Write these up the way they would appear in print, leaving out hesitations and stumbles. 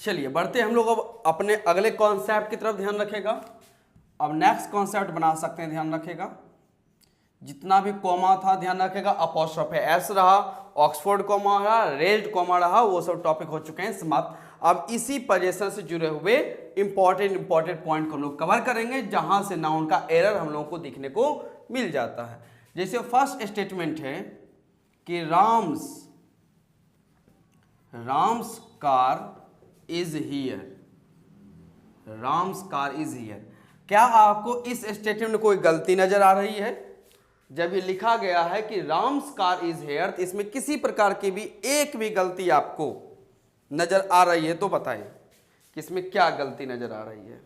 चलिए बढ़ते हम लोग अब अपने अगले कॉन्सेप्ट की तरफ ध्यान रखेगा। अब नेक्स्ट कॉन्सेप्ट बना सकते हैं, ध्यान रखेगा। जितना भी कॉमा था ध्यान रखेगा, अपॉस्ट्रोफ एस रहा, ऑक्सफोर्ड कॉमा रहा, रेज्ड कॉमा रहा, वो सब टॉपिक हो चुके हैं समाप्त। अब इसी पोजीशन से जुड़े हुए इंपॉर्टेंट पॉइंट को हम लोग कवर करेंगे, जहां से नाउन का एरर हम लोगों को दिखने को मिल जाता है। जैसे फर्स्ट स्टेटमेंट है कि Ram's car is here, Ram's car is here. क्या आपको इस स्टेटमेंट में कोई गलती नजर आ रही है? जब ये लिखा गया है कि राम्स कार इज हियर, तो इसमें किसी प्रकार की भी एक भी गलती आपको नजर आ रही है तो बताइए कि इसमें क्या गलती नजर आ रही है।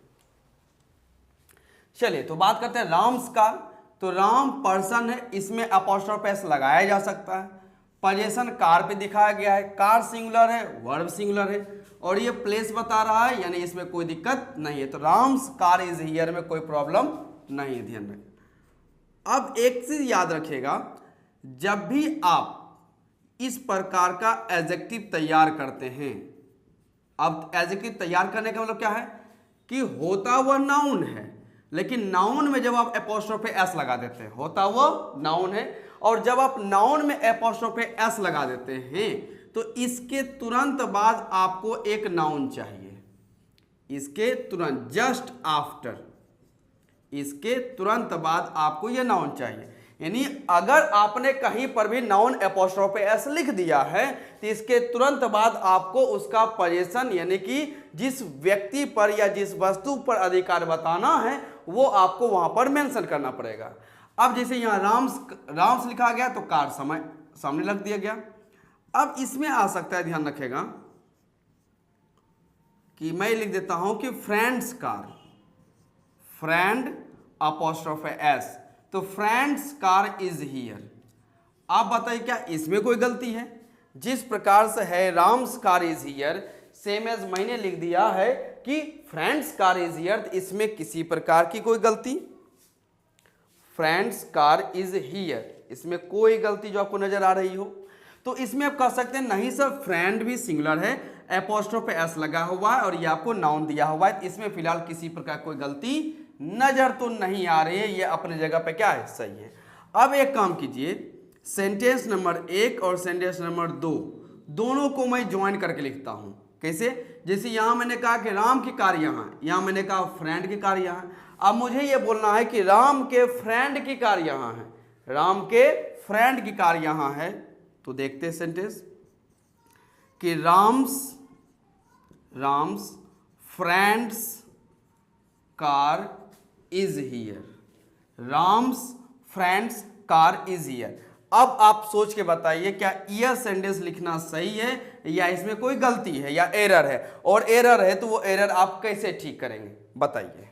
चलिए तो बात करते हैं राम्स कार। तो राम पर्सन है, इसमें अपॉस्ट्रोफ एस लगाया जा सकता है। पोजीशन कार पे दिखाया गया है, कार सिंगुलर है, वर्ब सिंगुलर है, और ये प्लेस बता रहा है, यानी इसमें कोई दिक्कत नहीं है। तो राम्स कार इज हियर में कोई प्रॉब्लम नहीं है, ध्यान रखें। अब एक चीज याद रखिएगा, जब भी आप इस प्रकार का एडजेक्टिव तैयार करते हैं, अब एडजेक्टिव तैयार करने का मतलब क्या है कि होता हुआ नाउन है, लेकिन नाउन में जब आप एपोस्ट्रोफे एस लगा देते हैं, होता हुआ नाउन है, और जब आप नाउन में एपोस्ट्रोफे एस लगा देते हैं तो इसके तुरंत बाद आपको एक नाउन चाहिए। इसके तुरंत जस्ट आफ्टर, इसके तुरंत बाद आपको यह नाउन चाहिए। यानी अगर आपने कहीं पर भी नाउन एपोस्ट्रोफे एस लिख दिया है तो इसके तुरंत बाद आपको उसका पोजीशन, यानी कि जिस व्यक्ति पर या जिस वस्तु पर अधिकार बताना है वो आपको वहां पर मेंशन करना पड़ेगा। अब जैसे यहां राम्स लिखा गया तो कार सामने लग दिया गया। अब इसमें आ सकता है, ध्यान रखेगा, कि मैं लिख देता हूं कि फ्रेंड्स कार, फ्रेंड अपॉस्ट्रोफे एस, तो फ्रेंड्स कार इज हियर। आप बताइए क्या इसमें कोई गलती है? जिस प्रकार से है Ram's car is here, same as मैंने लिख दिया है कि फ्रेंड्स कार इज हियर, तो इसमें किसी प्रकार की कोई गलती, फ्रेंड्स कार इज हियर, इसमें कोई गलती जो आपको नजर आ रही हो तो इसमें आप कह सकते हैं नहीं सर, फ्रेंड भी सिंगुलर है, एपोस्ट्रोफे एस लगा हुआ है और ये आपको नाउन दिया हुआ है, इसमें फिलहाल किसी प्रकार कोई गलती नजर तो नहीं आ रही है, ये अपने जगह पे क्या है, सही है। अब एक काम कीजिए, सेंटेंस नंबर 1 और सेंटेंस नंबर 2 दोनों को मैं ज्वाइन करके लिखता हूं। कैसे? जैसे यहां मैंने कहा कि राम की कार यहां मैंने कहा फ्रेंड की कार यहां। अब मुझे यह बोलना है कि राम के फ्रेंड की कार यहां है, राम के फ्रेंड की कार यहां है। तो देखते हैं सेंटेंस कि Ram's friends car is here, Ram's friends car is here. अब आप सोच के बताइए क्या यह सेंटेंस लिखना सही है या इसमें कोई गलती है या एरर है, और एरर है तो वो एरर आप कैसे ठीक करेंगे बताइए।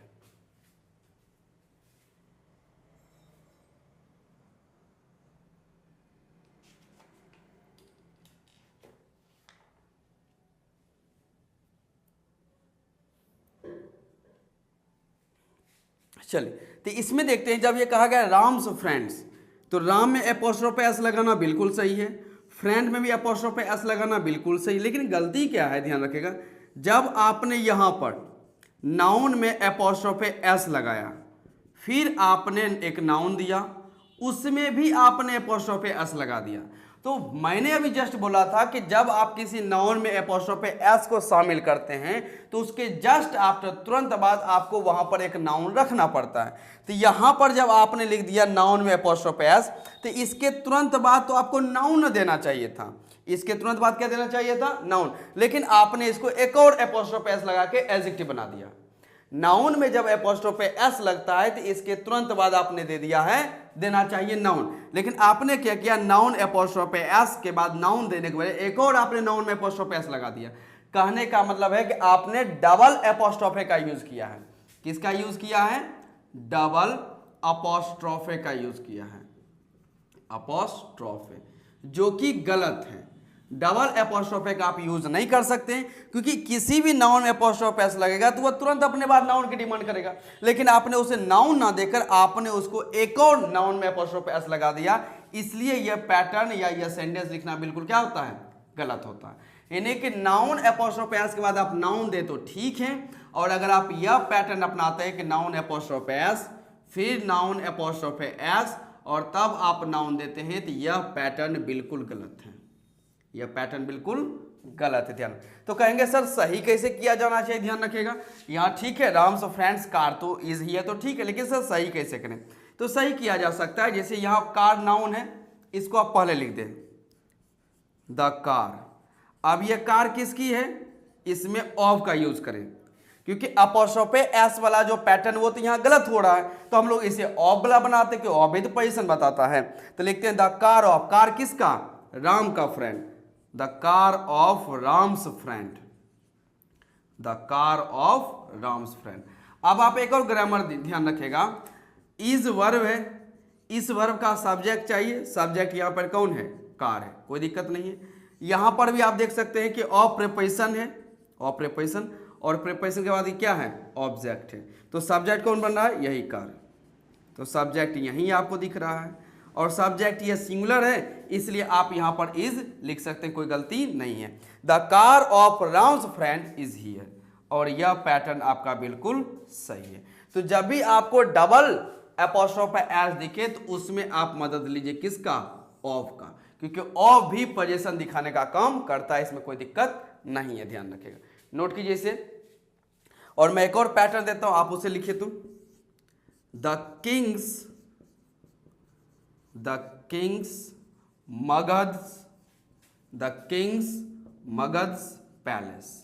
चलिए तो इसमें देखते हैं, जब ये कहा गया राम्स फ्रेंड्स, तो राम में एपोस्ट्रोफे एस लगाना बिल्कुल सही है, फ्रेंड में भी एपोस्ट्रोफे एस लगाना बिल्कुल सही, लेकिन गलती क्या है ध्यान रखिएगा, जब आपने यहां पर नाउन में एपोस्ट्रोफे एस लगाया, फिर आपने एक नाउन दिया, उसमें भी आपने एपोस्ट्रोफे एस लगा दिया। तो मैंने अभी जस्ट बोला था कि जब आप किसी नाउन में एपोस्ट्रोफे एस को शामिल करते हैं तो उसके जस्ट आफ्टर, तुरंत बाद आपको वहां पर एक नाउन रखना पड़ता है। तो यहां पर जब आपने लिख दिया नाउन में एपोस्ट्रोफे एस, तो इसके तुरंत बाद तो आपको नाउन देना चाहिए था, इसके तुरंत बाद क्या देना चाहिए था, नाउन, लेकिन आपने इसको एक और एपोस्ट्रोफे एस लगा के एडजेक्टिव बना दिया। नाउन में जब एपोस्ट्रोफे एस लगता है तो इसके तुरंत बाद आपने दे दिया है, देना चाहिए नाउन, लेकिन आपने क्या किया, नाउन एपोस्ट्रोफे एस के बाद नाउन देने के बाद एक और आपने नाउन में एपोस्ट्रोफे एस लगा दिया। कहने का मतलब है कि आपने डबल एपोस्ट्रोफे का यूज किया है। किसका यूज किया है? डबल अपोस्ट्रोफे का यूज किया है, अपोस्ट्रोफे, जो कि गलत है। डबल एपोस्ट्रोफे का आप यूज नहीं कर सकते, क्योंकि किसी भी नाउन एपोस्ट्रोफे एस लगेगा तो वह तुरंत अपने बाद नाउन की डिमांड करेगा, लेकिन आपने उसे नाउन ना देकर आपने उसको एक और नाउन में एपोस्ट्रोफे एस लगा दिया, इसलिए यह पैटर्न या यह सेंटेंस लिखना बिल्कुल क्या होता है, गलत होता है। यानी कि नाउन एपोस्ट्रोफ एस के बाद आप नाउन दे तो ठीक है, और अगर आप यह पैटर्न अपनाते हैं कि नाउन एपोस्ट्रोफ एस फिर नाउन एपोस्ट्रोफ एस और तब आप नाउन देते हैं, तो यह पैटर्न बिल्कुल गलत है, यह पैटर्न बिल्कुल गलत है। ध्यान तो कहेंगे सर सही कैसे किया जाना चाहिए, ध्यान रखिएगा। यहाँ ठीक है राम्स फ्रेंड्स कार तो इज ही है तो ठीक है, लेकिन सर सही कैसे करें, तो सही किया जा सकता है। जैसे यहाँ कार नाउन है, इसको आप पहले लिख दें द कार। अब यह कार किसकी है, इसमें ऑफ का यूज करें, क्योंकि अपोस्ट्रोफे एस वाला जो पैटर्न वो तो यहाँ गलत हो रहा है, तो हम लोग इसे ऑफ वाला बनाते कि ऑफ भी तो पोजीशन बताता है, तो लिखते हैं द कार ऑफ, कार किसका, राम का friend, the car of Ram's friend, the car of Ram's friend. अब आप एक और ग्रामर ध्यान रखेगा, इज वर्ब है, इस वर्ब का सब्जेक्ट चाहिए, सब्जेक्ट यहाँ पर कौन है, कार है, कोई दिक्कत नहीं है। यहाँ पर भी आप देख सकते हैं कि ऑफ प्रीपोजिशन है, ऑफ प्रीपोजिशन, और प्रीपोजिशन के बाद क्या है, ऑब्जेक्ट है, तो सब्जेक्ट कौन बन रहा है, यही कार, तो सब्जेक्ट यहीं आपको दिख रहा है, और सब्जेक्ट ये सिंगुलर है, इसलिए आप यहाँ पर इज लिख सकते हैं, कोई गलती नहीं है। The car of Ram's friend is here, और यह पैटर्न आपका बिल्कुल सही है। तो जब भी आपको डबल एपोस्ट्रोफ एस दिखे तो उसमें आप मदद लीजिए किसका, ऑफ का, क्योंकि ऑफ भी पोजीशन दिखाने का काम करता है, इसमें कोई दिक्कत नहीं है, ध्यान रखिएगा, नोट कीजिए इसे। और मैं एक और पैटर्न देता हूं, आप उसे लिखिए तो द किंग्स मगध्स पैलेस।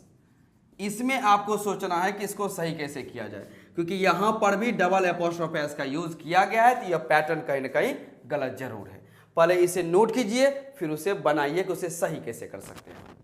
इसमें आपको सोचना है कि इसको सही कैसे किया जाए, क्योंकि यहां पर भी डबल एपोस्ट्रोफ एस का यूज किया गया है, तो यह पैटर्न कहीं ना कहीं गलत जरूर है। पहले इसे नोट कीजिए, फिर उसे बनाइए कि उसे सही कैसे कर सकते हैं।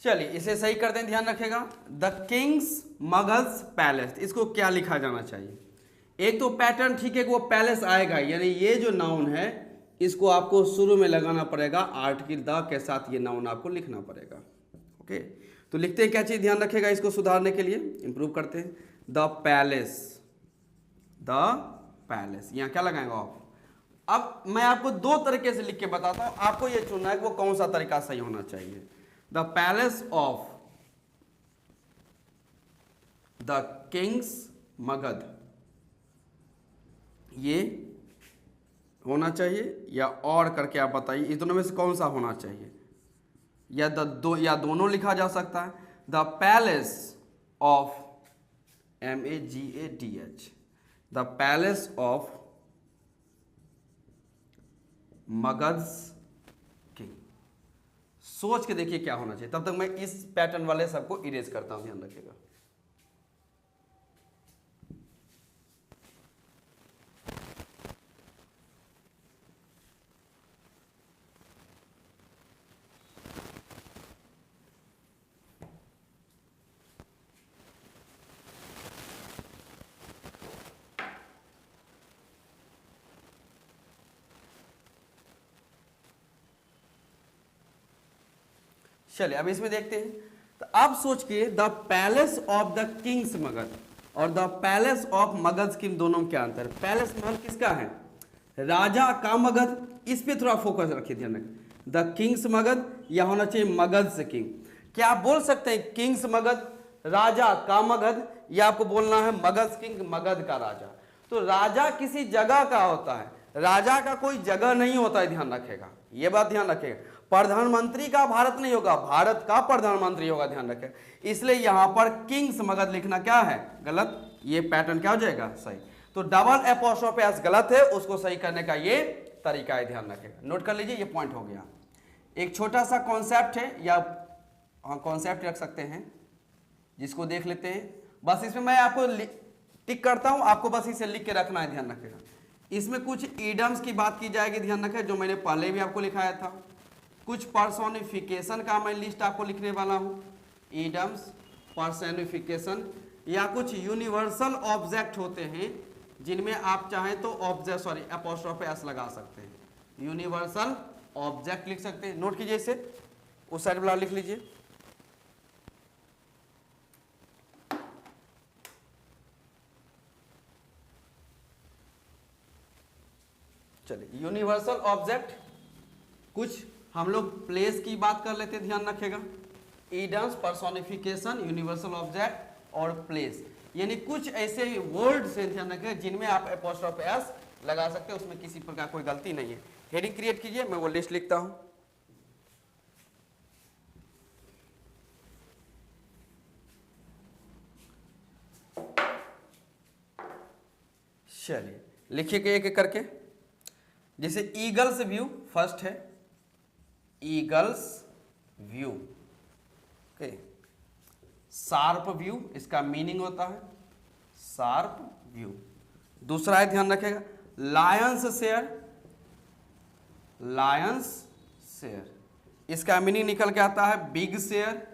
चलिए इसे सही कर दें, ध्यान रखेगा। द किंग्स मगध्स पैलेस, इसको क्या लिखा जाना चाहिए, एक तो पैटर्न ठीक है कि वो पैलेस आएगा, यानी ये जो नाउन है इसको आपको शुरू में लगाना पड़ेगा, आर्टिकल द के साथ ये नाउन आपको लिखना पड़ेगा। ओके, तो लिखते हैं क्या चीज, ध्यान रखेगा, इसको सुधारने के लिए इंप्रूव करते हैं। द पैलेस, यहाँ क्या लगाएंगे आप। अब मैं आपको दो तरीके से लिख के बताता हूं, आपको ये चुनना है कि वो कौन सा तरीका सही होना चाहिए। The palace of the Kings Magadh, ये होना चाहिए, या और करके आप बताइए इस दोनों में से कौन सा होना चाहिए, या दोनों लिखा जा सकता है। The palace of MAGADH, the palace of Magadh's king. सोच के देखिए क्या होना चाहिए, तब तक मैं इस पैटर्न वाले सबको इरेज करता हूं, ध्यान रखिएगा। चलिए अब इसमें देखते हैं। तो आप सोचिए the palace of the Kings Magadh और द पैलेस ऑफ मगध की दोनों में क्या अंतर है? पैलेस महल किसका है? राजा का मगध, इस पे थोड़ा फोकस रखिए, ध्यान रखिए। द किंग्स मगध या होना चाहिए मगध से किंग। क्या आप बोल सकते हैं किंग्स मगध राजा का मगध, या आपको बोलना है मगध किंग मगध का राजा? तो राजा किसी जगह का होता है, राजा का कोई जगह नहीं होता है, ध्यान रखेगा, ये बात ध्यान रखेगा। प्रधानमंत्री का भारत नहीं होगा, भारत का प्रधानमंत्री होगा, ध्यान रखें। इसलिए यहां पर किंग्स मगध लिखना क्या है? गलत। ये पैटर्न क्या हो जाएगा? सही। तो डबल एपोस्ट्रोफी एस गलत है, उसको सही करने का ये तरीका है, ध्यान रखेगा। नोट कर लीजिए, ये पॉइंट हो गया। एक छोटा सा कॉन्सेप्ट है, या हाँ कॉन्सेप्ट रख सकते हैं, जिसको देख लेते हैं। बस इसमें मैं आपको टिक करता हूं, आपको बस इसे लिख के रखना है, ध्यान रखेगा। इसमें कुछ ईडम्स की बात की जाएगी, ध्यान रखें, जो मैंने पहले भी आपको लिखाया था। कुछ पर्सोनिफिकेशन का मैं लिस्ट आपको लिखने वाला हूं, ईडम्स, पर्सोनिफिकेशन, या कुछ यूनिवर्सल ऑब्जेक्ट होते हैं जिनमें आप चाहें तो ऑब्जेक्ट एपोस्ट्रोफी एस लगा सकते हैं, यूनिवर्सल ऑब्जेक्ट लिख सकते हैं। नोट कीजिए इसे, उस साइड वाला लिख लीजिए। चलिए, यूनिवर्सल ऑब्जेक्ट, कुछ हम लोग प्लेस की बात कर लेते हैं, ध्यान रखेगा। ईडम्स, पर्सोनिफिकेशन, यूनिवर्सल ऑब्जेक्ट और प्लेस, यानी कुछ ऐसे वर्ड्स हैं, ध्यान रखें, जिनमें आप एपोस्ट्रोफी एस लगा सकते हैं, उसमें किसी प्रकार कोई गलती नहीं है। हेडिंग क्रिएट कीजिए, मैं वो लिस्ट लिखता हूं। चलिए लिखिए एक एक करके। जैसे ईगल्स व्यू फर्स्ट है, eagles view, okay. Sharp view, इसका मीनिंग होता है शार्प व्यू। दूसरा है, ध्यान रखेगा, लायंस शेयर, लायंस शेयर, इसका मीनिंग निकल के आता है बिग शेयर,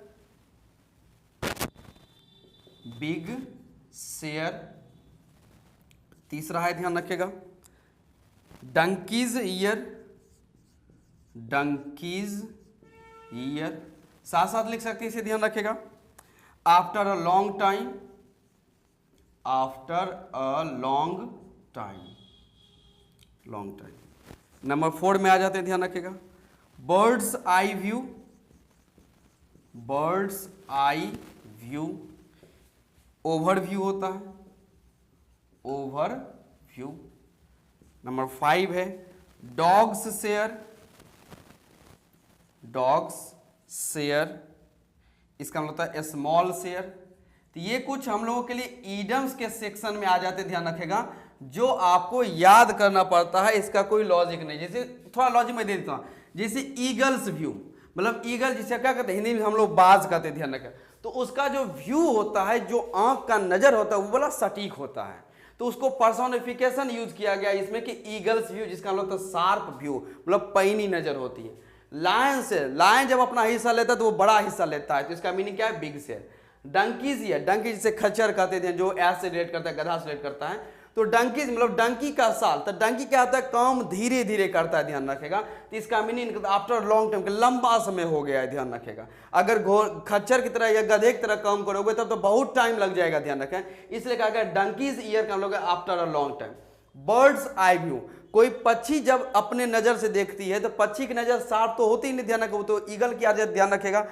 बिग शेयर। तीसरा है, ध्यान रखेगा, डंकीज ईयर, डंकीज ईयर। साथ साथ लिख सकते हैं, इसे ध्यान रखेगा, after a long time, after a long time, long time. Number 4 में आ जाते हैं, ध्यान रखेगा, birds eye view, birds eye view, over view होता है, ओवर व्यू। नंबर 5 है डॉग्स शेयर, डॉग्स शेयर, इसका मतलब होता है स्मॉल शेयर। तो ये कुछ हम लोगों के लिए ईडम्स के सेक्शन में आ जाते, ध्यान रखेगा, जो आपको याद करना पड़ता है, इसका कोई लॉजिक नहीं। जैसे थोड़ा लॉजिक मैं दे देता हूँ, जैसे ईगल्स व्यू, मतलब ईगल जिसे क्या कहते हैं, हिंदी में हम लोग बाज कहते हैं, ध्यान रखें। तो उसका जो व्यू होता है, जो आंख का नजर होता है, वो बड़ा सटीक होता है, तो उसको पर्सोनिफिकेशन यूज किया गया इसमें कि ईगल्स व्यू, जिसका मतलब शार्प व्यू, मतलब पैनी नजर होती है। लायन से, लायन जब अपना हिस्सा लेता है तो वो बड़ा हिस्सा लेता है, तो इसका मीनिंग क्या है? Big share. डंकीज है, डंकी जिसे खच्चर कहते थे, जो एस से रिलेट करता है, गधा से रिलेट करता है, तो डंकीज मतलब डंकी का साल। तो डंकी क्या होता है? काम धीरे धीरे करता है, ध्यान रखेगा। तो इसका मीनिंग आफ्टर लॉन्ग टाइम, लंबा समय हो गया है, ध्यान रखेगा। अगर खच्चर की तरह या गधे की तरह काम करोगे तब तो बहुत टाइम लग जाएगा, ध्यान रखें। इसलिए कहा गया डंकीज ईयर का हम लोग after a long time. Birds eye view, कोई पक्षी जब अपने नजर से देखती है तो पक्षी की नजर शार्प तो होती ही नहीं, ध्यान रखेगा। तो ईगल की ध्यान रखेगा,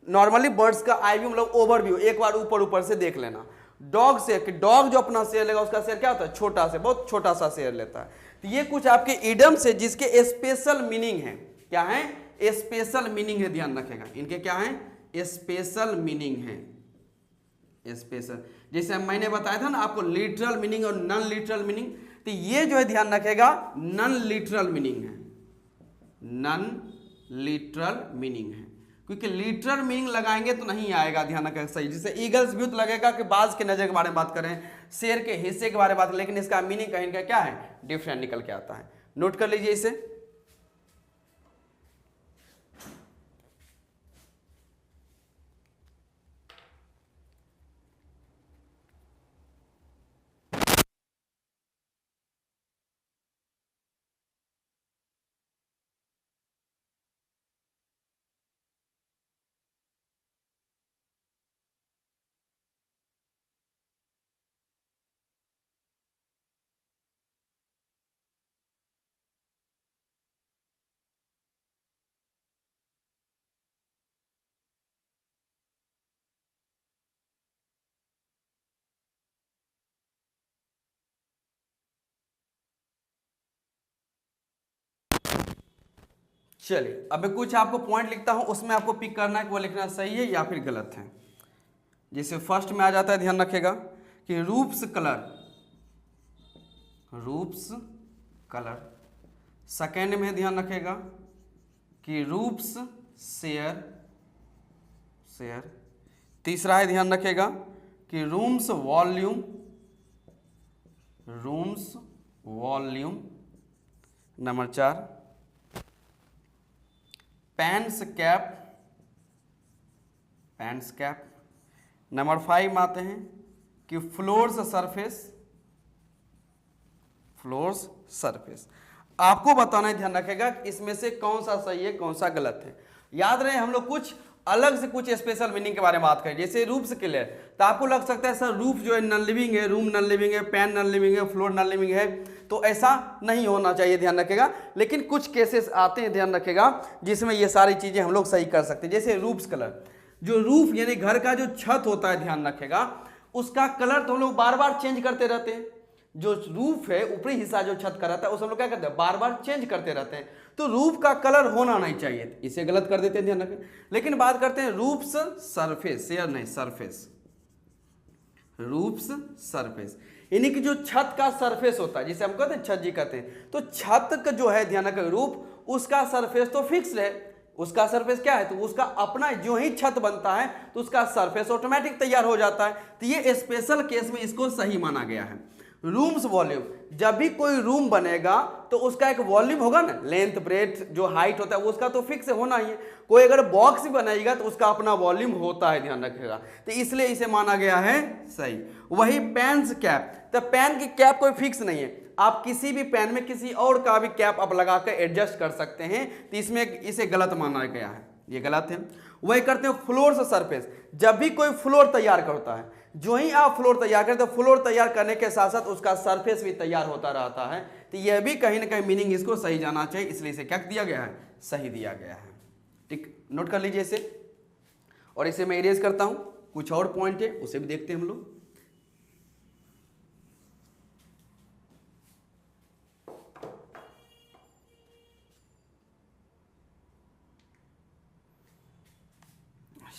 नॉर्मली बर्ड्स का आई व्यू मतलब ओवरव्यू, एक बार ऊपर ऊपर से देख लेना। डॉग से, कि डॉग जो अपना शेयर लेगा उसका शेयर क्या होता है? छोटा से, बहुत छोटा सा शेयर लेता है। तो ये कुछ आपके इडम्स है जिसके स्पेशल मीनिंग है। क्या है? स्पेशल मीनिंग है, ध्यान रखेगा। इनके क्या है? स्पेशल मीनिंग है, स्पेशल। जैसे मैंने बताया था ना आपको लिटरल मीनिंग और नॉन लिटरल मीनिंग, तो ये जो है ध्यान रखेगा नॉन लिटरल मीनिंग है, नॉन लिटरल मीनिंग है, क्योंकि लिटरल मीनिंग लगाएंगे तो नहीं आएगा, ध्यान रखें सही। जैसे ईगल्स व्यू तो लगेगा कि बाज के नजर के बारे में बात करें, शेर के हिस्से के बारे में बात करें, लेकिन इसका मीनिंग कहीं का क्या है? डिफरेंट निकल के आता है। नोट कर लीजिए इसे। चलिए अब मैं कुछ आपको पॉइंट लिखता हूं, उसमें आपको पिक करना है कि वो लिखना सही है या फिर गलत है। जैसे फर्स्ट में आ जाता है, ध्यान रखिएगा कि रूप्स कलर, रूप्स कलर। सेकेंड में ध्यान रखिएगा कि रूप्स शेयर, शेयर। तीसरा है ध्यान रखिएगा कि rooms volume, rooms volume. Number 4 pants cap, pants cap. Number 5 में आते हैं कि फ्लोर्स सरफेस, फ्लोर्स सरफेस। आपको बताना है, ध्यान रखेगा इसमें से कौन सा सही है कौन सा गलत है। याद रहे हम लोग कुछ अलग से कुछ स्पेशल मीनिंग के बारे में बात करें। जैसे रूफ्स क्लियर, तो आपको लग सकता है सर रूफ जो है नॉन लिविंग है, रूम नॉन लिविंग है, पैन नॉन लिविंग है, फ्लोर नॉन लिविंग है, तो ऐसा नहीं होना चाहिए, ध्यान रखेगा। लेकिन कुछ केसेस आते हैं, ध्यान रखेगा, जिसमें ये सारी चीजें हम लोग सही कर सकते हैं। जैसे रूफ्स कलर, जो रूफ यानी घर का जो छत होता है, ध्यान रखेगा उसका कलर तो हम लोग बार बार चेंज करते रहते हैं। जो रूफ है ऊपरी हिस्सा जो छत का रहता है उसे हम लोग क्या करते हैं, बार बार चेंज करते रहते हैं। तो रूफ का कलर होना नहीं चाहिए, इसे गलत कर देते हैं, ध्यान रखें। लेकिन बात करते हैं रूफ्स सरफेस, शेयर नहीं सरफेस, रूफ्स सरफेस यानी कि जो छत का सरफेस होता है, जिसे हम कहते हैं छत जी कहते हैं। तो छत का जो है ध्यान रखें रूफ, उसका सरफेस तो फिक्स है, उसका सरफेस क्या है, तो उसका अपना जो ही छत बनता है तो उसका सरफेस ऑटोमेटिक तैयार हो जाता है। तो ये स्पेशल केस में इसको सही माना गया है। रूम्स वॉल्यूम, जब भी कोई रूम बनेगा तो उसका एक वॉल्यूम होगा ना, लेंथ ब्रेथ जो हाइट होता है उसका तो फिक्स होना ही है। कोई अगर बॉक्स भी बनाएगा तो उसका अपना वॉल्यूम होता है, ध्यान रखिएगा। तो इसलिए इसे माना गया है सही। वही पेन्स कैप, तो पेन की कैप कोई फिक्स नहीं है, आप किसी भी पेन में किसी और का भी कैप आप लगा कर एडजस्ट कर सकते हैं। तो इसमें इसे गलत माना गया है, ये गलत है। वही करते हैं फ्लोर से सरफेस, जब भी कोई फ्लोर तैयार करता है, जो ही आप फ्लोर तैयार करें तो फ्लोर तैयार करने के साथ साथ उसका सरफेस भी तैयार होता रहता है। तो यह भी कहीं ना कहीं मीनिंग इसको सही जाना चाहिए, इसलिए इसे क्या दिया गया है, सही दिया गया है। ठीक, नोट कर लीजिए इसे। और इसे मैं इरेज करता हूं, कुछ और पॉइंट है उसे भी देखते हैं हम लोग।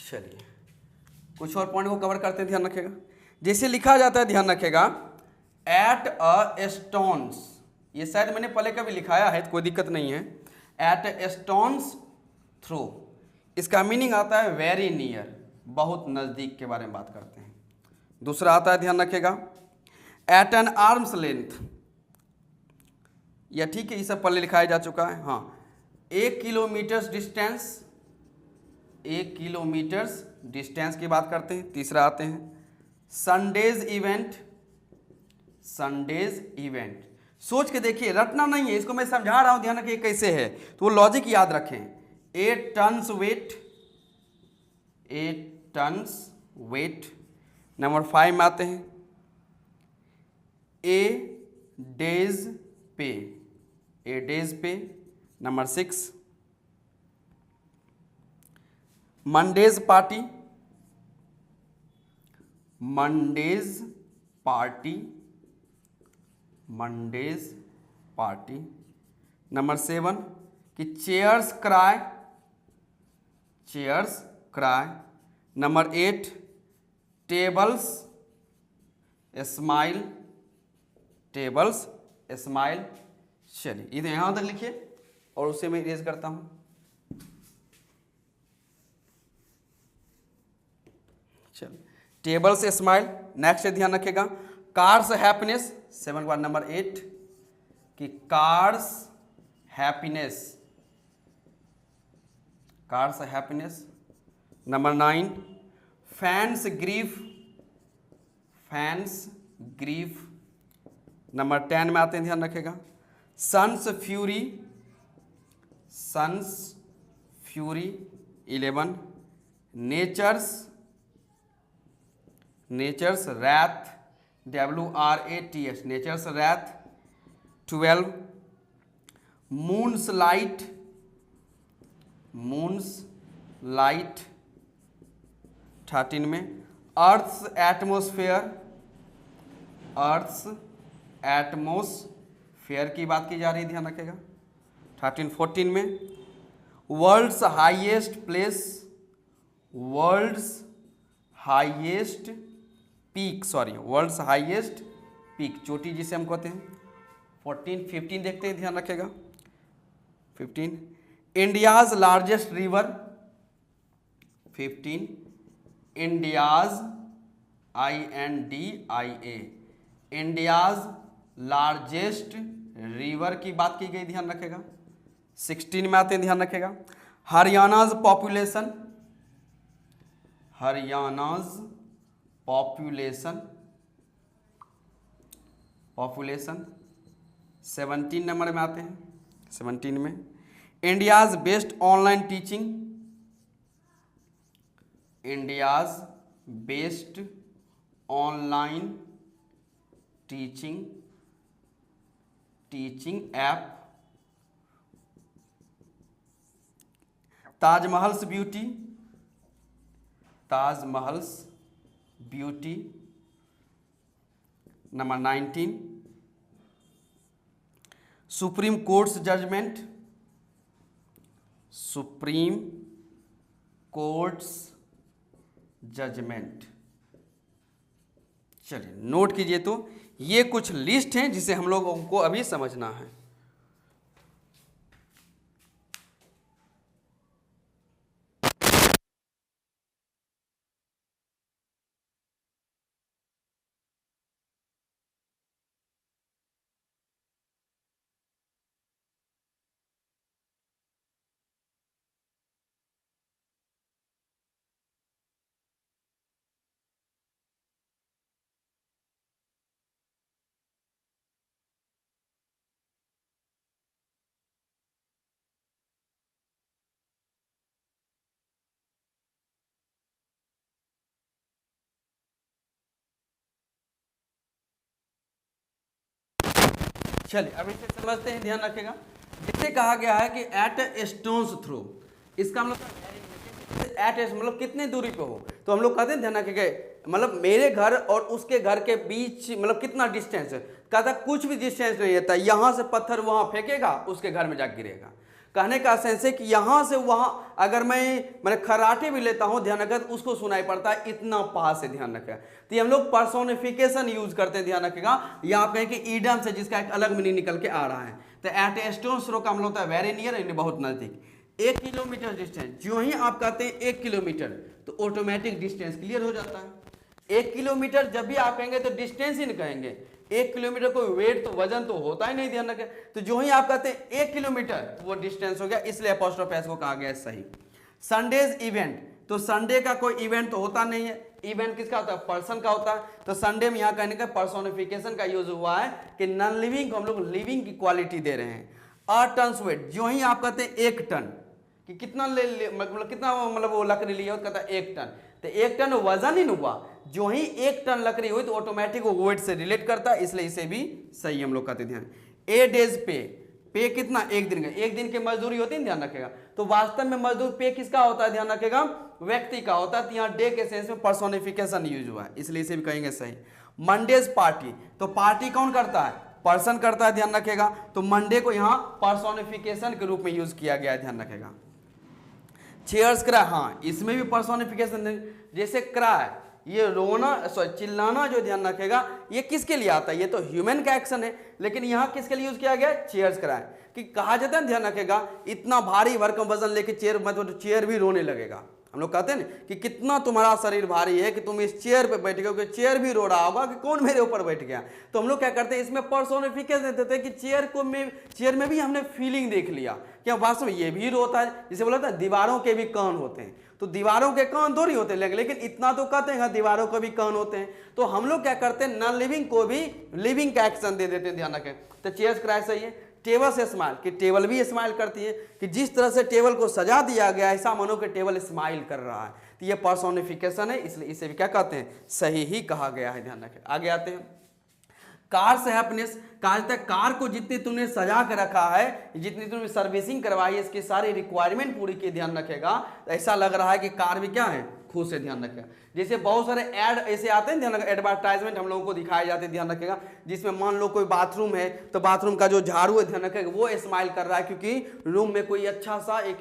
चलिए कुछ और पॉइंट को कवर करते हैं, ध्यान रखेगा। जैसे लिखा जाता है, ध्यान रखेगा एट अ स्टोन्स, ये शायद मैंने पहले कभी लिखाया है तो कोई दिक्कत नहीं है। एट अ स्टोन्स थ्रो, इसका मीनिंग आता है वेरी नियर, बहुत नज़दीक के बारे में बात करते हैं। दूसरा आता है, ध्यान रखेगा एट एन आर्म्स लेंथ, यह ठीक है, ये सब पहले लिखाया जा चुका है। हाँ, 1 किलोमीटर डिस्टेंस, 1 किलोमीटर डिस्टेंस की बात करते हैं। तीसरा आते हैं संडेज इवेंट, संडेज इवेंट। सोच के देखिए, रटना नहीं है, इसको मैं समझा रहा हूं, ध्यान रखिए कैसे है, तो वो लॉजिक याद रखें। 8 tons weight, 8 tons weight. Number 5 में आते हैं a day's pay, a day's pay. Number 6 Monday's party, Monday's party, Monday's party. Number 7 कि chair's cry, chair's cry. Number 8 table's smile, table's smile. चलिए इधर यहाँ तक लिखिए और उसे मैं इरेज करता हूँ। चलिए टेबल्स स्माइल। नेक्स्ट ध्यान रखिएगा कार्स हैप्पीनेस, 7 के बाद नंबर 8 कि car's happiness, car's happiness. Number 9 fan's grief, fan's grief. Number 10 में आते हैं, ध्यान रखिएगा son's fury, son's fury. 11 nature's, nature's wrath, WRATH, nature's wrath. 12 moon's light, moon's light. 13 में अर्थ्स एटमोस्फेयर, अर्थ्स एटमोस्फेयर की बात की जा रही है, ध्यान रखेगा। 13 14 में world's highest place, world's highest peak, sorry world's highest peak, चोटी जिसे हम कहते हैं। 14 15 देखते हैं, ध्यान रखेगा। 15 India's largest river, 15 India's INDIA, India's largest river की बात की गई, ध्यान रखेगा। 16 में आते हैं, ध्यान रखेगा। Haryana's population, Haryana's population, population 17 number में आते हैं। 17 में India's best online teaching, India's best online teaching, teaching app, Taj Mahal's beauty, Taj Mahal's beauty number 19। Supreme court's judgment, supreme court's judgment. चलिए नोट कीजिए। तो ये कुछ लिस्ट हैं जिसे हम लोगों को अभी समझना है। चलिए अब इसे समझते हैं, ध्यान रखेगा। जैसे कहा गया है कि एट ए स्टोन्स थ्रो, इसका मतलब एट ए मतलब कितने दूरी पे हो, तो हम लोग कहते हैं ध्यान रखेगा, मतलब मेरे घर और उसके घर के बीच मतलब कितना डिस्टेंस है। कहता कुछ भी डिस्टेंस नहीं रहता, यहाँ से पत्थर वहाँ फेंकेगा, उसके घर में जा गिरेगा। कहने का सेंस है कि यहाँ से वहाँ अगर मैंने खराटे भी लेता हूँ, ध्यान रखा, तो उसको सुनाई पड़ता है इतना पास है, ध्यान रखेगा। तो ये हम लोग पर्सोनिफिकेशन यूज करते हैं, ध्यान रखेगा। या आप कहें कि ईडम से, जिसका एक अलग मीनिंग निकल के आ रहा है। तो एट ए स्टोन्स थ्रो का मतलब होता है वेरी नियर, यानी बहुत नजदीक। 1 किलोमीटर डिस्टेंस, जो ही आप कहते हैं 1 किलोमीटर, तो ऑटोमेटिक डिस्टेंस क्लियर हो जाता है। 1 किलोमीटर जब भी आप कहेंगे तो डिस्टेंस ही नहीं कहेंगे। 1 किलोमीटर कोई वेट तो वजन तो होता ही नहीं, ध्यान रखें। तो जो ही आप कहते हैं 1 किलोमीटर, वो डिस्टेंस हो गया, इसलिए अपॉस्ट्रोफ एस को कहा गया है सही। संडेज इवेंट, तो संडे का कोई इवेंट तो होता नहीं है। इवेंट किसका होता है? पर्सन का होता है। तो संडे में यहाँ कहने का पर्सोनिफिकेशन का यूज हुआ है कि नॉन लिविंग को हम लोग लिविंग की क्वालिटी दे रहे हैं। अ टन्स वेट, जो ही आप कहते हैं 1 टन, कि कितना मतलब कितना मतलब वो लकड़ी लिया, कहता है 1 टन। तो 1 टन वजन ही नहीं हुआ, जो ही 1 टन लकड़ी हुई तो ऑटोमेटिक वो वेट से रिलेट करता है, इसलिए इसे भी सही हम लोग कहते हैं। ध्यान, ए डेज पे, पे कितना? 1 दिन का, 1 दिन की मजदूरी होती है, ध्यान रखेगा। तो वास्तव में मजदूर पे किसका होता है? ध्यान रखेगा, व्यक्ति का होता है। तो यहाँ डे के सेंस में पर्सोनिफिकेशन यूज हुआ है, इसलिए इसे भी कहेंगे सही। मंडेज पार्टी, तो पार्टी कौन करता है? पर्सन करता है, ध्यान रखेगा। तो मंडे को यहाँ पर्सोनिफिकेशन के रूप में यूज किया गया है, ध्यान रखेगा। चेयर्स क्राई, हाँ इसमें भी पर्सोनिफिकेशन, जैसे क्राई, ये रोना सॉरी चिल्लाना जो, ध्यान रखेगा, ये किसके लिए आता है? ये तो ह्यूमन का एक्शन है, लेकिन यहाँ किसके लिए यूज किया गया? Chairs cry. कि कहा जाता है, ध्यान रखेगा, इतना भारी भरकम वजन लेके चेयर मतलब चेयर भी रोने लगेगा। हम लोग कहते हैं ना कि कितना तुम्हारा शरीर भारी है कि तुम इस चेयर पे बैठ गए, क्योंकि चेयर भी रो रहा होगा कि कौन मेरे ऊपर बैठ गया। तो हम लोग क्या करते हैं, इसमें पर्सोनिफिकेशन देते हैं कि चेयर में भी हमने फीलिंग देख लिया, क्या वास्तव में ये भी रोता है। जिसे बोला था दीवारों के भी कान होते हैं, तो दीवारों के कान थोड़ी होते हैं, लेकिन इतना तो कहते हैं दीवारों के भी कान होते हैं। तो हम लोग क्या करते हैं, नॉन लिविंग को भी लिविंग का एक्शन दे देते हैं, ध्यान रखें। तो चेयर्स क्राई सही है। टेबल से स्माइल, कि टेबल भी स्माइल करती है, कि जिस तरह से टेबल को सजा दिया गया ऐसा मानो कि टेबल स्माइल कर रहा है। तो ये पर्सोनिफिकेशन है, इसलिए इसे भी क्या कहते हैं? सही ही कहा गया है, ध्यान रखें। आगे आते हैं। कार्स हैप्पीनेस, कहा जाता है कार को जितनी तुमने सजा के रखा है, जितनी तुमने सर्विसिंग करवाई है, इसकी सारी रिक्वायरमेंट पूरी की ध्यान रखेगा, तो ऐसा लग रहा है कि कार भी क्या है, खुश है, ध्यान रखेगा। जैसे बहुत सारे ऐड ऐसे आते हैं, ध्यान रखेगा, एडवर्टाइजमेंट हम लोगों को दिखाए जाते हैं, ध्यान रखेगा, जिसमें मान लो कोई बाथरूम है तो बाथरूम का जो झाड़ू है, ध्यान रखेगा, वो स्माइल कर रहा है क्योंकि रूम में कोई अच्छा सा एक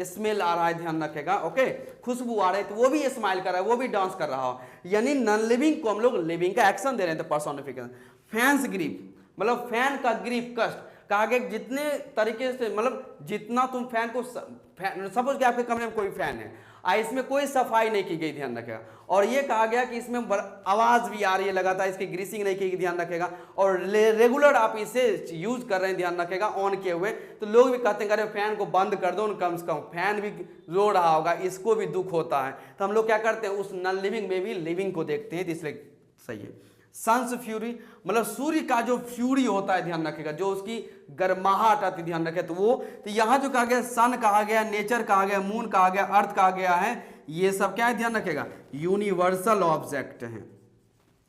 स्मेल आ रहा है, ध्यान रखेगा, ओके, खुशबू आ रही है, तो वो भी स्माइल कर रहा है, वो भी डांस कर रहा हो, यानी नॉन लिविंग को हम लोग लिविंग का एक्शन दे रहे हैं, तो पर्सोनिफिकेशन। फैंस ग्रिप मतलब फैन का ग्रिप कष्ट, कहा गया जितने तरीके से मतलब जितना तुम फैन को सपोज कि आपके कमरे में कोई फैन है, इसमें कोई सफाई नहीं की गई, ध्यान रखेगा, और ये कहा गया कि इसमें आवाज भी आ रही है लगातार, इसकी ग्रीसिंग नहीं की गई, ध्यान रखेगा, और रेगुलर आप इसे यूज कर रहे हैं, ध्यान रखेगा, ऑन किए हुए, तो लोग भी कहते हैं अरे फैन को बंद कर दो, कम से कम फैन भी रो रहा होगा, इसको भी दुख होता है, तो हम लोग क्या करते हैं, उस नॉन लिविंग में भी लिविंग को देखते हैं, तो इसलिए सही है। सन्स फ्यूरी मतलब सूर्य का जो फ्यूरी होता है, ध्यान रखेगा, जो उसकी गर्माहट आती, ध्यान रखे, तो वो, तो यहां जो कहा गया सन कहा गया, नेचर कहा गया, मून कहा गया, अर्थ कहा गया है, ये सब क्या है, ध्यान रखेगा, यूनिवर्सल ऑब्जेक्ट है,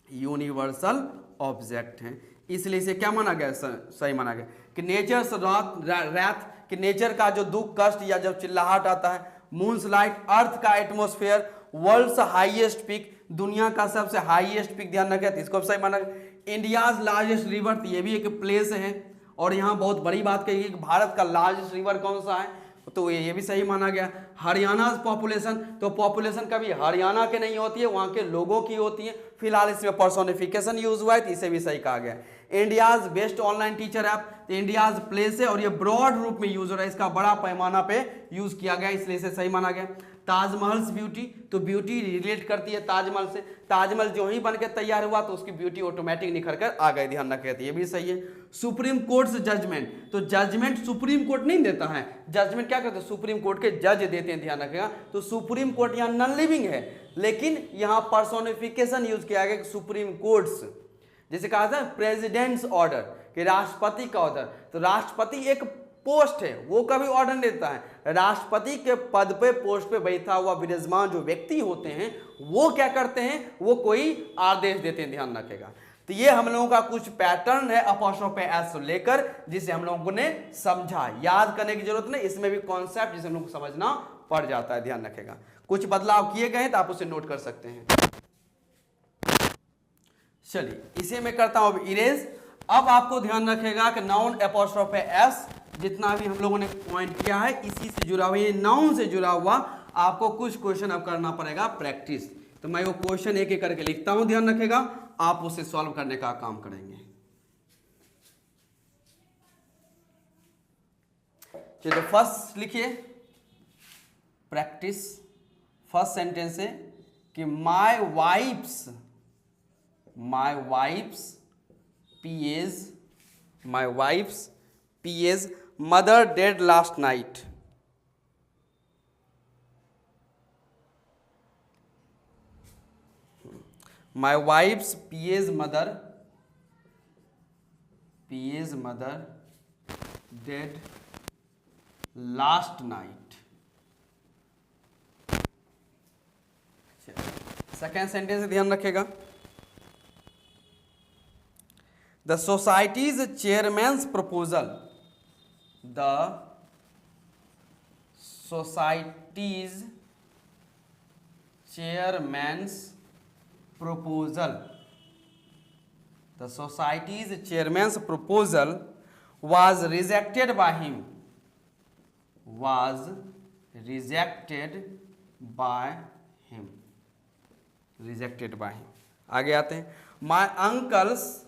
यूनिवर्सल ऑब्जेक्ट है, इसलिए इसे क्या माना गया, सही माना गया कि नेचर रैथ, कि नेचर का जो दुख कष्ट या जब चिल्लाहट आता है, मून्स लाइट अर्थ का एटमोस्फेयर, वर्ल्ड्स हाईएस्ट पीक दुनिया का सबसे हाईएस्ट पीक, ध्यान रखें, इसको सही माना गया। इंडियाज लार्जेस्ट रिवर, ये भी एक प्लेस है, और यहाँ बहुत बड़ी बात कही कि भारत का लार्जेस्ट रिवर कौन सा है, तो ये भी सही माना गया। हरियाणा पॉपुलेशन, तो पॉपुलेशन कभी हरियाणा के नहीं होती है, वहाँ के लोगों की होती है, फिलहाल इसमें पर्सोनिफिकेशन यूज हुआ है, तो इसे भी सही कहा गया। India's best online teacher app, तो इंडियाज प्लेस है, और ये ब्रॉड रूप में यूज हो रहा है, इसका बड़ा पैमाना पे यूज किया गया, इसलिए इसे सही माना गया। ताजमहल ब्यूटी, तो ब्यूटी रिलेट करती है ताजमहल से, ताजमहल जो ही बन के तैयार हुआ तो उसकी ब्यूटी ऑटोमेटिक निखर कर आ गई, ध्यान रखें, ये भी सही है। सुप्रीम कोर्ट से जजमेंट, तो जजमेंट सुप्रीम कोर्ट नहीं देता है, जजमेंट क्या करते हैं, सुप्रीम कोर्ट के जज देते हैं, ध्यान रखेगा, तो सुप्रीम कोर्ट यहाँ नॉन लिविंग है, लेकिन यहाँ पर्सोनिफिकेशन यूज किया गया सुप्रीम कोर्ट्स, जैसे कहा था प्रेसिडेंट्स ऑर्डर, कि राष्ट्रपति का ऑर्डर, तो राष्ट्रपति एक पोस्ट है, वो कभी ऑर्डर नहीं देता है, राष्ट्रपति के पद पे पोस्ट पे बैठा हुआ विराजमान जो व्यक्ति होते हैं वो क्या करते हैं, वो कोई आदेश देते हैं, ध्यान रखेगा। तो ये हम लोगों का कुछ पैटर्न है अपॉस्ट्रोफी एस लेकर, जिसे हम लोगों ने समझा, याद करने की जरूरत नहीं, इसमें भी कॉन्सेप्ट जिसे हम लोग को समझना पड़ जाता है, ध्यान रखेगा। कुछ बदलाव किए गए हैं तो आप उसे नोट कर सकते हैं। चलिए इसे मैं करता हूं अब इरेज। अब आपको ध्यान रखेगा कि नाउन अपॉस्ट्रोफी एस जितना भी हम लोगों ने पॉइंट किया है इसी से जुड़ा हुआ, ये नाउन से जुड़ा हुआ आपको कुछ क्वेश्चन अब करना पड़ेगा प्रैक्टिस। तो मैं वो क्वेश्चन एक एक करके लिखता हूं, ध्यान रखेगा, आप उसे सॉल्व करने का काम करेंगे। चलिए फर्स्ट लिखिए प्रैक्टिस। फर्स्ट सेंटेंस है कि my wives PA's mother dead last night. My wife's PA's mother dead last night. Second sentence ध्यान रखेगा, The society's chairman's proposal. The society's chairman's proposal. The society's chairman's proposal was rejected by him. Was rejected by him. Rejected by him. आगे आते हैं। My uncle's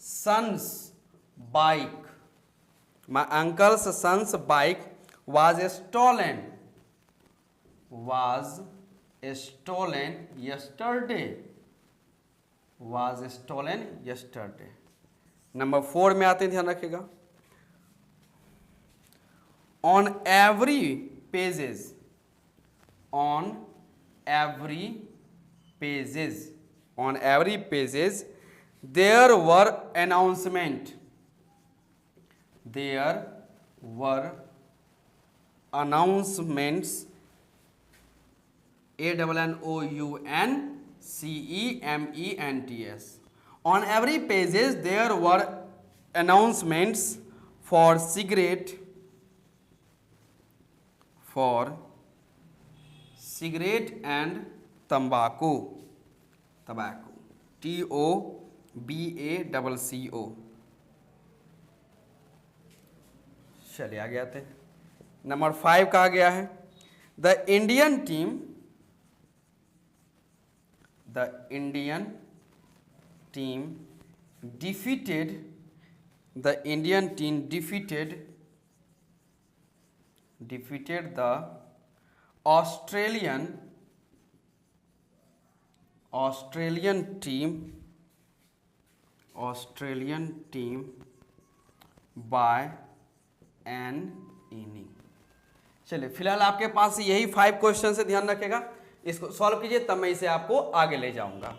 son's bike. My uncle's son's bike was stolen yesterday. Number 4 में आते हैं, ध्यान रखिएगा। On every pages there were announcements ANNOUNCEMENTS. On every pages there were announcements for cigarette and tobacco. TOBACCO. चलिए आगे आते हैं। नंबर 5 कहा गया है the Indian team defeated the Australian team by an inning. चलिए फिलहाल आपके पास यही 5 क्वेश्चन से ध्यान रखेगा, इसको सॉल्व कीजिए तब मैं इसे आपको आगे ले जाऊंगा।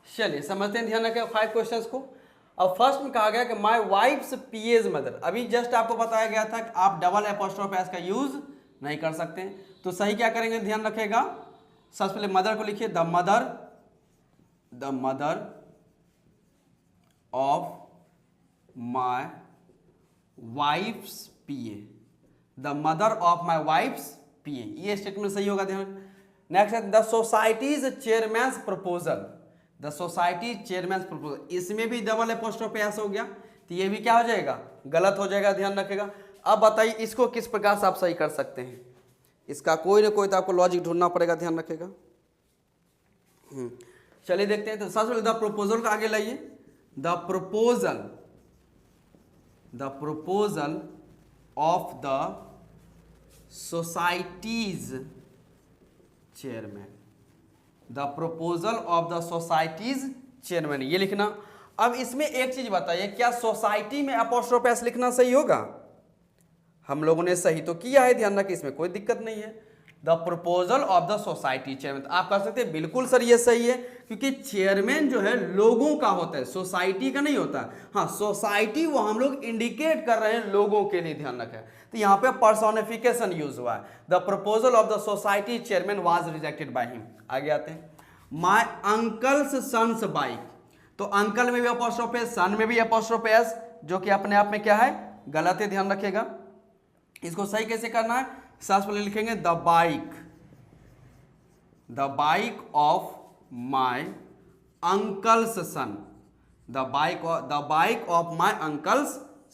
चलिए समझते हैं, ध्यान रखें 5 क्वेश्चंस को। अब फर्स्ट में कहा गया कि माय वाइफ्स पीएज मदर। अभी जस्ट आपको बताया गया था कि आप डबल एपोस्ट्रोफ एस का यूज नहीं कर सकते, तो सही क्या करेंगे ध्यान रखेगा। सबसे पहले मदर को लिखिए the mother of my wife's PA, the mother of my wife's PA, ये स्टेटमेंट सही होगा, ध्यान। नेक्स्ट है the society's chairman's proposal, the society chairman proposal, इसमें भी डबल एपोस्ट्रोफ एस हो गया, तो ये भी क्या हो जाएगा, गलत हो जाएगा, ध्यान रखेगा। अब बताइए इसको किस प्रकार से आप सही कर सकते हैं, इसका कोई ना कोई तो आपको लॉजिक ढूंढना पड़ेगा, ध्यान रखेगा। चलिए देखते हैं। तो सबसे पहले द प्रपोजल का आगे लाइए, the proposal of the societies chairman, the proposal of the societies chairman, ये लिखना। अब इसमें एक चीज बताइए, क्या सोसाइटी में अपोस्ट्रोफ एस लिखना सही होगा? हम लोगों ने सही तो किया है, ध्यान रखिए, इसमें कोई दिक्कत नहीं है। The proposal of the society chairman, आप कह सकते हैं बिल्कुल सर ये सही है, क्योंकि चेयरमैन जो है लोगों का होता है, सोसाइटी का नहीं होता। हाँ, सोसाइटी वो हम लोग इंडिकेट कर रहे हैं लोगों के लिए, ध्यान रखें। तो यहाँ पे पर्सोनिफिकेशन यूज हुआ है। The proposal of the society chairman was rejected by him. आगे आते हैं, माय अंकल्स सन्स बाइक, तो अंकल में भी अपोस्ट्रोफ एस, सन में भी अपोस्ट्रोफ एस, जो कि अपने आप में क्या है, गलत है, ध्यान रखिएगा। इसको सही कैसे करना है, सबसे पहले लिखेंगे the bike of my uncle's son, the bike of my uncle's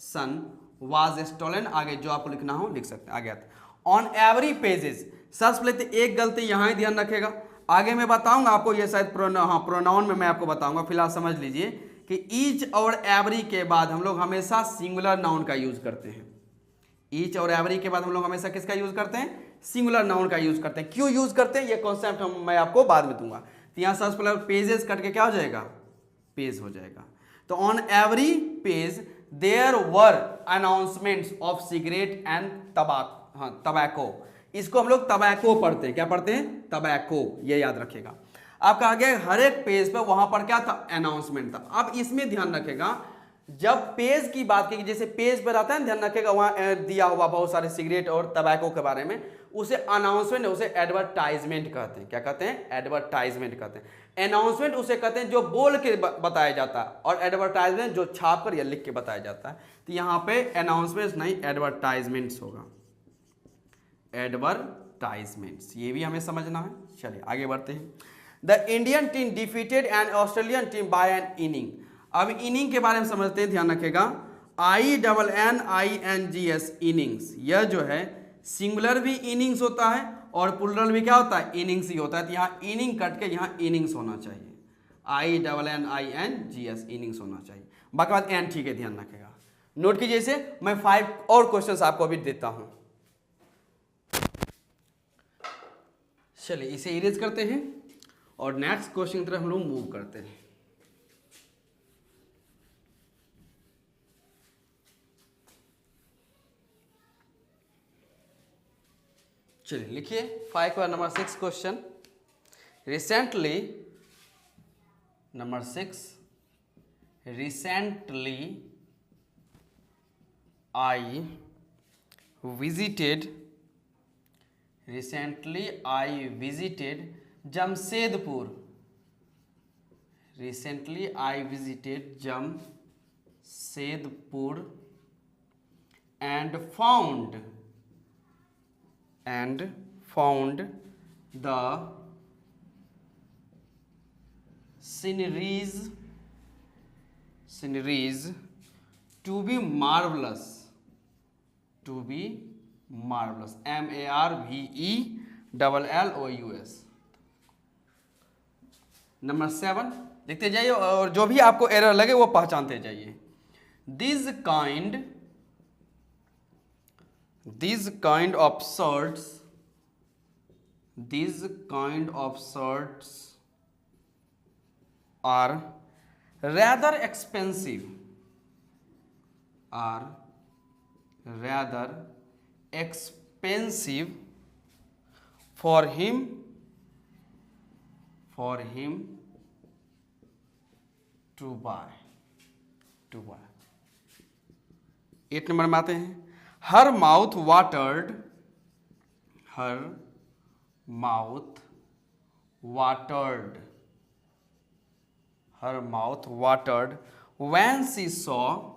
son was stolen. आगे जो आपको लिखना हो लिख सकते हैं। आगे आते ऑन एवरी पेजेस, सबसे पहले तो एक गलती यहां ही ध्यान रखेगा, आगे मैं बताऊंगा आपको, ये शायद प्रोनाउन में मैं आपको बताऊंगा, फिलहाल समझ लीजिए। कि ईच और एवरी के बाद हम लोग हमेशा सिंगुलर नाउन का यूज करते हैं। ईच और एवरी के बाद हम लोग हमेशा किसका यूज करते हैं? सिंगुलर नाउन का यूज करते हैं। क्यों यूज करते हैं ये कॉन्सेप्ट मैं आपको बाद में दूंगा। तो यहाँ सबसे पहले पेजेस कट के क्या हो जाएगा? पेज हो जाएगा। तो on every page there were announcements of cigarette and tobacco. इसको हम लोग तबैको पढ़ते हैं। क्या पढ़ते हैं? तबैको। ये याद रखेगा। आपका आगे हर एक पेज पे वहां पर क्या था? अनाउंसमेंट था। अब इसमें ध्यान रखेगा, जब पेज की बात की, जैसे पेज पर आता है, ध्यान रखेगा वहां दिया हुआ बहुत सारे सिगरेट और तबैको के बारे में, उसे अनाउंसमेंट, उसे एडवर्टाइजमेंट कहते हैं। क्या कहते हैं? एडवर्टाइजमेंट कहते हैं। अनाउंसमेंट उसे कहते हैं जो बोल के बताया जाता है, और एडवर्टाइजमेंट जो छाप कर या लिख के बताया जाता है। तो यहाँ पे अनाउंसमेंट नहीं, एडवर्टाइजमेंट्स होगा। एडवर्टाइजमेंट्स, ये भी हमें समझना है। चलिए आगे बढ़ते हैं। The Indian team defeated an Australian team by an inning. अब इनिंग के बारे में समझते हैं, ध्यान रखेगा। INNINGS इनिंग्स, यह जो है सिंगुलर भी इनिंग्स होता है और प्लूरल भी क्या होता है? इनिंग्स ही होता है। तो यहाँ इनिंग कट के यहाँ इनिंग्स होना चाहिए। INNINGS इनिंग्स होना चाहिए। बाकी बात एन ठीक है, ध्यान रखेगा। नोट कीजिए इसे। मैं 5 और क्वेश्चंस आपको अभी देता हूं। चलिए इसे इरेज करते हैं और नेक्स्ट क्वेश्चन की तरफ हम लोग मूव करते हैं। चलिए लिखिए 5 का number 6 question. Recently, number 6, recently I visited Jamshedpur. Recently I visited Jamshedpur and found the sceneries to be marvelous. MARVELLOUS। Number 7 देखते जाइए और जो भी आपको एरर लगे वो पहचानते जाइए। These kind of shirts are rather expensive for him to buy। 8 number में आते हैं। Her mouth watered when she saw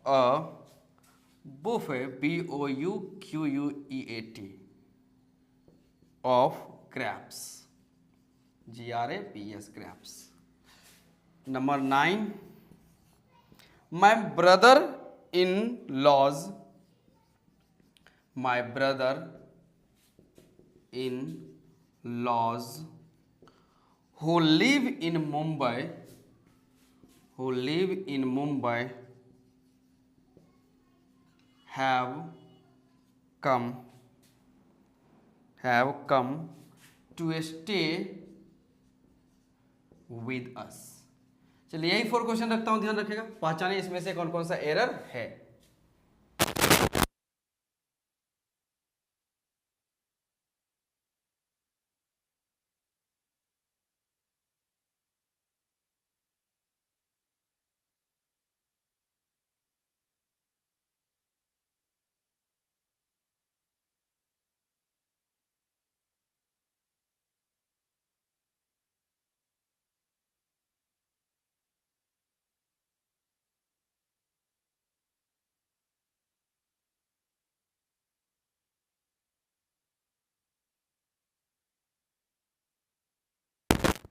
a buffet BOUQUEAT of grapes grapes। Number 9, my brother-in-laws who live in Mumbai have come to stay with us। चलिए यही 4 question रखता हूं, ध्यान रखिएगा। पहचाने इसमें से कौन कौन सा एरर है।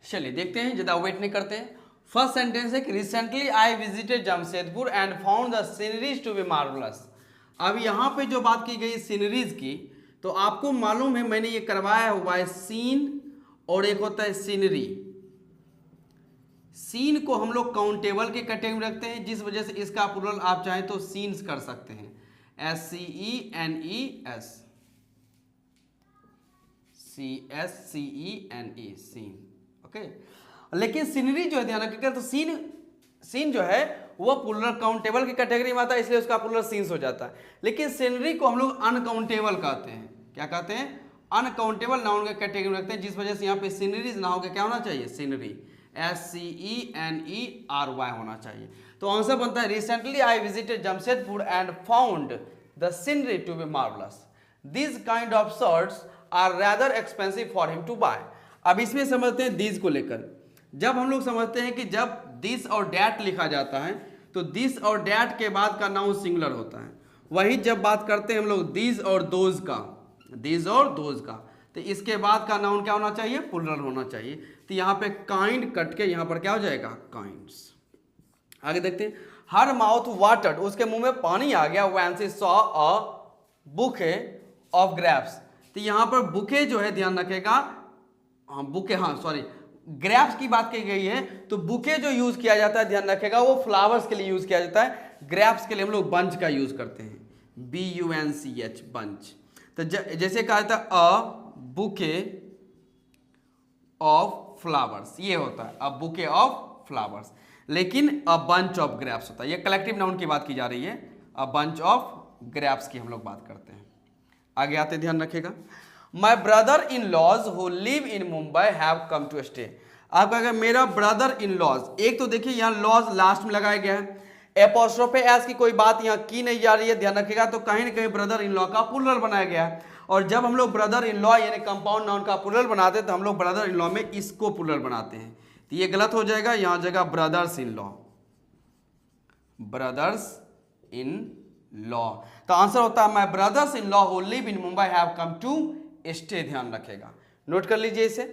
चलिए देखते हैं, ज़्यादा वेट नहीं करते हैं। फर्स्ट सेंटेंस है कि recently I visited Jamshedpur and found the sceneries to be marvellous. अब यहाँ पे जो बात की गई सीनरीज की, तो आपको मालूम है मैंने ये करवाया हुआ है सीन और एक होता है सीनरी। सीन को हम लोग काउंटेबल के कैटेगरी में रखते हैं, जिस वजह से इसका प्लूरल आप चाहें तो सीन्स कर सकते हैं, SCENES, CSCENE, सीन। ओके, लेकिन सीनरी जो है ध्यान रखिएगा, तो सीन जो है वो प्लूरल काउंटेबल की कैटेगरी में आता है, इसलिए उसका प्लूरल सीन्स हो जाता है। लेकिन सीनरी को हम लोग अनकाउंटेबल कहते हैं। क्या कहते हैं? अनकाउंटेबल नाउन के कैटेगरी में रखते हैं, जिस वजह से यहाँ पे सीनरीज ना होकर क्या होना चाहिए? सीनरी, SCENERY होना चाहिए। तो आंसर बनता है recently I visited Jamshedpur and found the scenery to be marvellous. This kind of shirts are rather expensive for him to buy. अब इसमें समझते हैं दिस को लेकर। जब हम लोग समझते हैं कि जब दिस और डैट लिखा जाता है तो दिस और डैट के बाद का नाउन सिंगुलर होता है। वही जब बात करते हैं हम लोग दिस और दोज का, दिस और दोज का, तो इसके बाद का नाउन क्या होना चाहिए? प्लूरल होना चाहिए। तो यहाँ पे काइंड कट के यहाँ पर क्या हो जाएगा? काइंड्स। आगे देखते हैं, हर माउथ वाटर्ड, उसके मुंह में पानी आ गया, when she saw a bouquet of grapes. तो यहाँ पर बुके जो है ध्यान रखेगा, हाँ बुके, हाँ सॉरी, ग्रेप्स की बात की गई है, तो बुके जो यूज किया जाता है ध्यान रखेगा वो फ्लावर्स के लिए यूज किया जाता है। ग्रेप्स के लिए हम लोग बंच का यूज करते हैं, BUNCH, बंच। तो जैसे कहा जाता है अ बुके ऑफ फ्लावर्स, ये होता है अ बुके ऑफ फ्लावर्स, लेकिन अ बंच ऑफ ग्रेप्स होता है। ये कलेक्टिव नाउन की बात की जा रही है, अ बंच ऑफ ग्रेप्स की हम लोग बात करते हैं। आगे आते ध्यान रखिएगा, my brother in laws who live in Mumbai have come to stay. आप कहेंगे मेरा ब्रदर इन लॉज, एक तो देखिए यहाँ लॉज लास्ट में लगाया गया है, एपोस्ट्रोफे एस की कोई बात यहाँ की नहीं जा रही है, ध्यान रखिएगा। तो कहीं ना कहीं ब्रदर इन लॉ का प्लूरल बनाया गया है, और जब हम लोग ब्रदर इन लॉ यानी कंपाउंड नाउन का प्लूरल बनाते हैं तो हम लोग ब्रदर इन लॉ में इसको प्लूरल बनाते हैं, तो ये गलत हो जाएगा। यहाँ जगह brothers in law, brothers in law. तो आंसर होता है my brothers in law who live in Mumbai have come to stay. ध्यान रखेगा, नोट कर लीजिए इसे।